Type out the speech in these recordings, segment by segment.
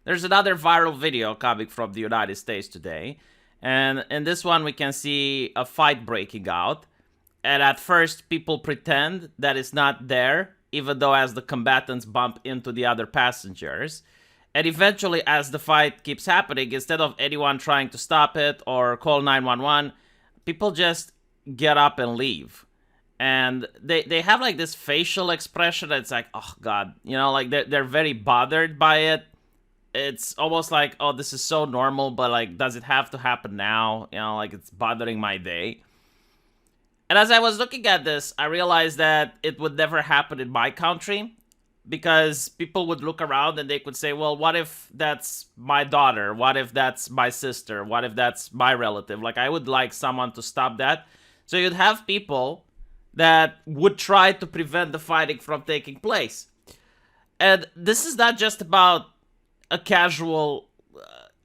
There's another viral video coming from the United States today. And in this one, we can see a fight breaking out. And at first, people pretend that it's not there, even though as the combatants bump into the other passengers. And eventually, as the fight keeps happening, instead of anyone trying to stop it or call 911, people just get up and leave. And they have like this facial expression that's like, oh God, like they're very bothered by it. It's almost like, oh, this is so normal, but like, does it have to happen now? Like it's bothering my day. And as I was looking at this, I realized that it would never happen in my country because people would look around and they could say, well, what if that's my daughter? What if that's my sister? What if that's my relative? Like, I would like someone to stop that. So you'd have people that would try to prevent the fighting from taking place. And this is not just about a casual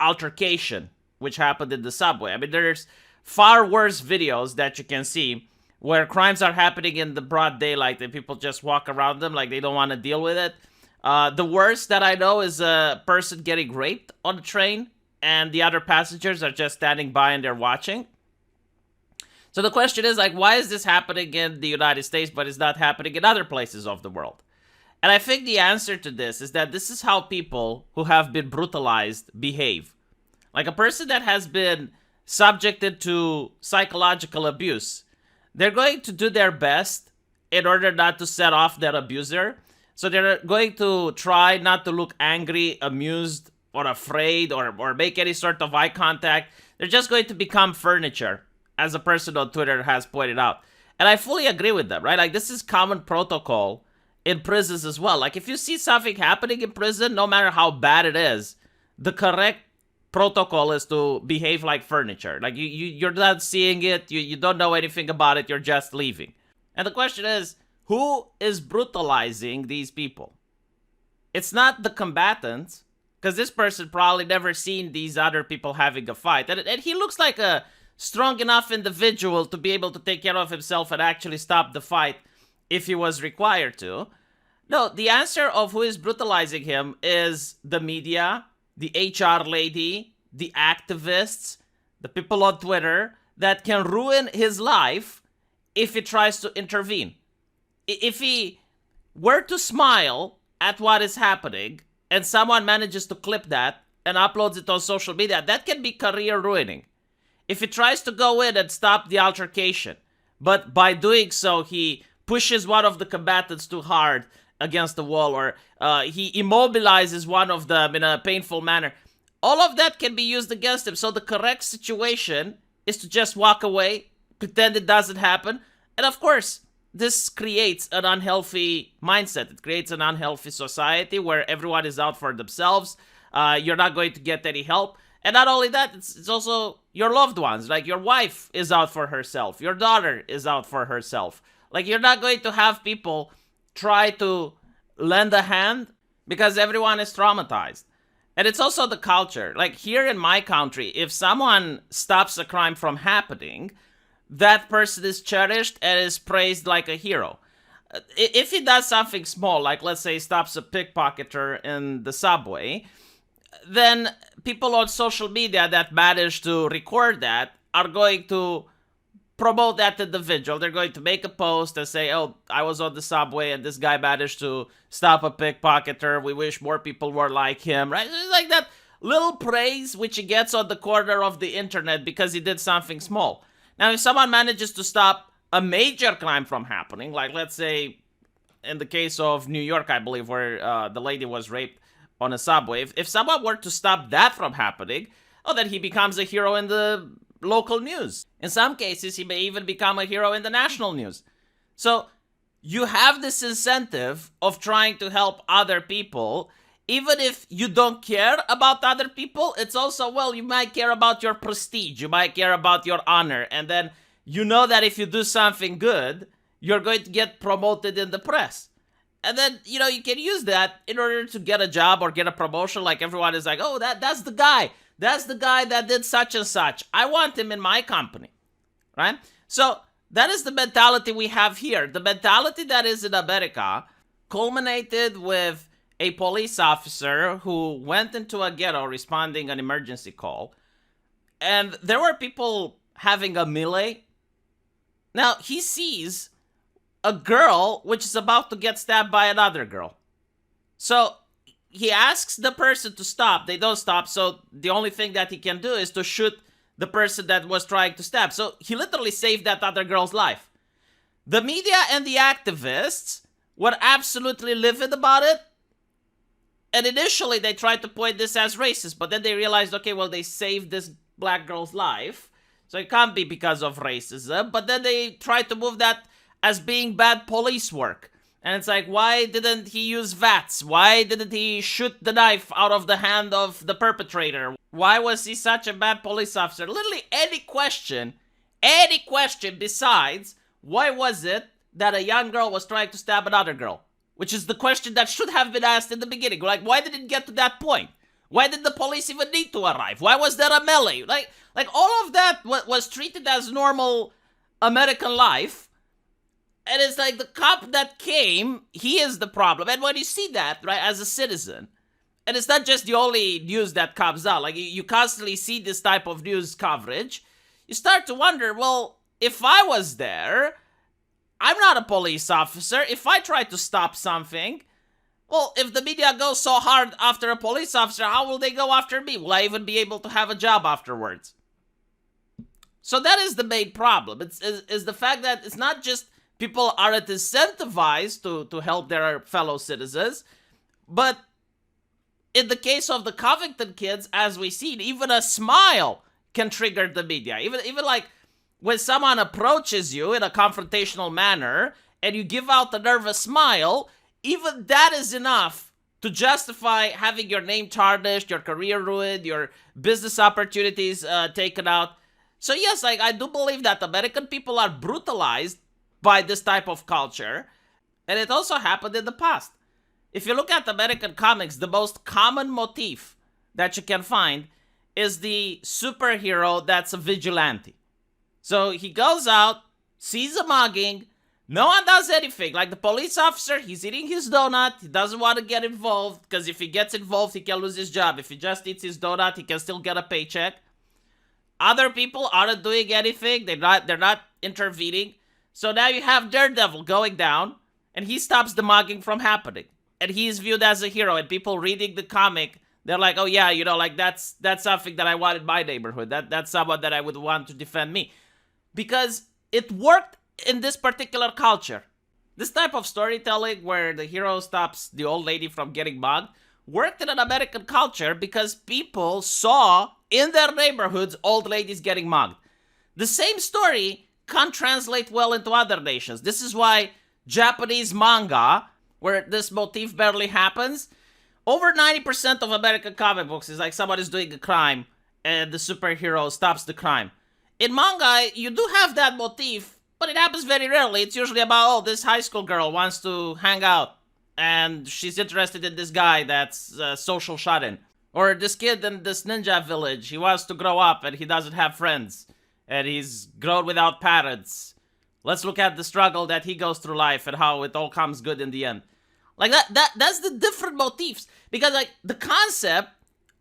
altercation, which happened in the subway. I mean, there's far worse videos that you can see where crimes are happening in the broad daylight and people just walk around them like they don't want to deal with it. The worst that I know is a person getting raped on the train and the other passengers are just standing by and they're watching. So the question is, like, why is this happening in the United States but it's not happening in other places of the world? And I think the answer to this is that this is how people who have been brutalized behave. Like a person that has been subjected to psychological abuse, they're going to do their best in order not to set off their abuser. So they're going to try not to look angry, amused, or afraid, or make any sort of eye contact. They're just going to become furniture, as a person on Twitter has pointed out. And I fully agree with them, right? Like, this is common protocol in prisons as well. Like, if you see something happening in prison, no matter how bad it is, the correct protocol is to behave like furniture. Like, you're not seeing it, you don't know anything about it, you're just leaving. And the question is, who is brutalizing these people? It's not the combatants, because this person probably never seen these other people having a fight. And he looks like a strong enough individual to be able to take care of himself and actually stop the fight if he was required to. No, the answer of who is brutalizing him is the media, the HR lady, the activists, the people on Twitter that can ruin his life if he tries to intervene. If he were to smile at what is happening and someone manages to clip that and uploads it on social media, that can be career ruining. If he tries to go in and stop the altercation, but by doing so he pushes one of the combatants too hard against the wall, or he immobilizes one of them in a painful manner, all of that can be used against him. So the correct situation is to just walk away, pretend it doesn't happen. And of course, this creates an unhealthy mindset. It creates an unhealthy society where everyone is out for themselves. You're not going to get any help. And not only that, it's also your loved ones. Like, your wife is out for herself. Your daughter is out for herself. Like, you're not going to have people try to lend a hand because everyone is traumatized. And it's also the culture. Like, here in my country, if someone stops a crime from happening, that person is cherished and is praised like a hero. If he does something small, like let's say stops a pickpocketer in the subway, then people on social media that manage to record that are going to promote that individual. They're going to make a post and say, oh, I was on the subway and this guy managed to stop a pickpocketer. We wish more people were like him, right? It's like that little praise which he gets on the corner of the internet because he did something small. Now, if someone manages to stop a major crime from happening, like let's say in the case of New York, I believe, where the lady was raped on a subway, if someone were to stop that from happening, oh, then he becomes a hero in the local news. In some cases, he may even become a hero in the national news. So you have this incentive of trying to help other people. Even if you don't care about other people, it's also, well, you might care about your prestige, you might care about your honor, and then you know that if you do something good, you're going to get promoted in the press. And then, you can use that in order to get a job or get a promotion. Like, everyone is like, oh, that's the guy. That's the guy that did such and such. I want him in my company, right? So that is the mentality we have here. The mentality that is in America culminated with a police officer who went into a ghetto responding an emergency call, and there were people having a melee. Now, he sees a girl which is about to get stabbed by another girl. So he asks the person to stop. They don't stop, so the only thing that he can do is to shoot the person that was trying to stab. So he literally saved that other girl's life. The media and the activists were absolutely livid about it. And initially they tried to point this as racist, but then they realized, okay, well, they saved this black girl's life, so it can't be because of racism. But then they tried to move that as being bad police work. And it's like, why didn't he use VATS? Why didn't he shoot the knife out of the hand of the perpetrator? Why was he such a bad police officer? Literally any question besides, why was it that a young girl was trying to stab another girl? Which is the question that should have been asked in the beginning. Like, why did it get to that point? Why did the police even need to arrive? Why was there a melee? Like all of that was treated as normal American life. And it's like the cop that came, he is the problem. And when you see that, right, as a citizen, and it's not just the only news that comes out, like you constantly see this type of news coverage, you start to wonder, well, if I was there, I'm not a police officer. If I try to stop something, well, if the media goes so hard after a police officer, how will they go after me? Will I even be able to have a job afterwards? So that is the main problem. It's the fact that it's not just people aren't incentivized to help their fellow citizens, but in the case of the Covington kids, as we see, even a smile can trigger the media. Even like when someone approaches you in a confrontational manner and you give out a nervous smile, even that is enough to justify having your name tarnished, your career ruined, your business opportunities taken out. So yes, I do believe that American people are brutalized by this type of culture, and it also happened in the past. If you look at American comics, the most common motif that you can find is the superhero that's a vigilante. So he goes out, sees a mugging, no one does anything. Like the police officer, he's eating his donut, he doesn't want to get involved, because if he gets involved, he can lose his job. If he just eats his donut, he can still get a paycheck. Other people aren't doing anything, they're not intervening. So now you have Daredevil going down, and he stops the mugging from happening. And he's viewed as a hero, and people reading the comic, they're like, oh yeah, like that's something that I want in my neighborhood. That's someone that I would want to defend me. Because it worked in this particular culture. This type of storytelling where the hero stops the old lady from getting mugged worked in an American culture because people saw in their neighborhoods old ladies getting mugged. The same story can't translate well into other nations. This is why Japanese manga, where this motif barely happens, over 90% of American comic books is like somebody's doing a crime and the superhero stops the crime. In manga, you do have that motif, but it happens very rarely. It's usually about, oh, this high school girl wants to hang out and she's interested in this guy that's social shut-in. Or this kid in this ninja village, he wants to grow up and he doesn't have friends. And he's grown without parents. Let's look at the struggle that he goes through life and how it all comes good in the end. Like that's the different motifs. Because like the concept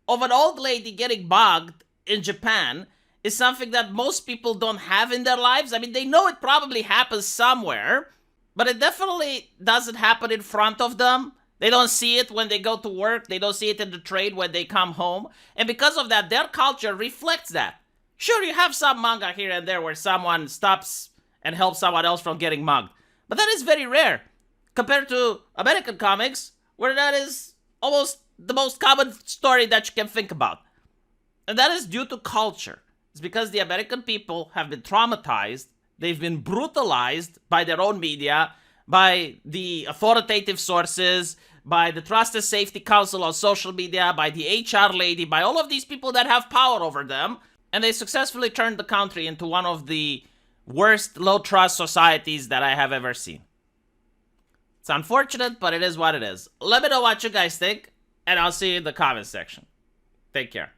of an old lady getting mugged in Japan is something that most people don't have in their lives. I mean, they know it probably happens somewhere, but it definitely doesn't happen in front of them. They don't see it when they go to work. They don't see it in the trade when they come home. And because of that, their culture reflects that. Sure, you have some manga here and there where someone stops and helps someone else from getting mugged. But that is very rare compared to American comics, where that is almost the most common story that you can think about. And that is due to culture. It's because the American people have been traumatized. They've been brutalized by their own media, by the authoritative sources, by the Trust and Safety Council on social media, by the HR lady, by all of these people that have power over them. And they successfully turned the country into one of the worst low-trust societies that I have ever seen. It's unfortunate, but it is what it is. Let me know what you guys think, and I'll see you in the comments section. Take care.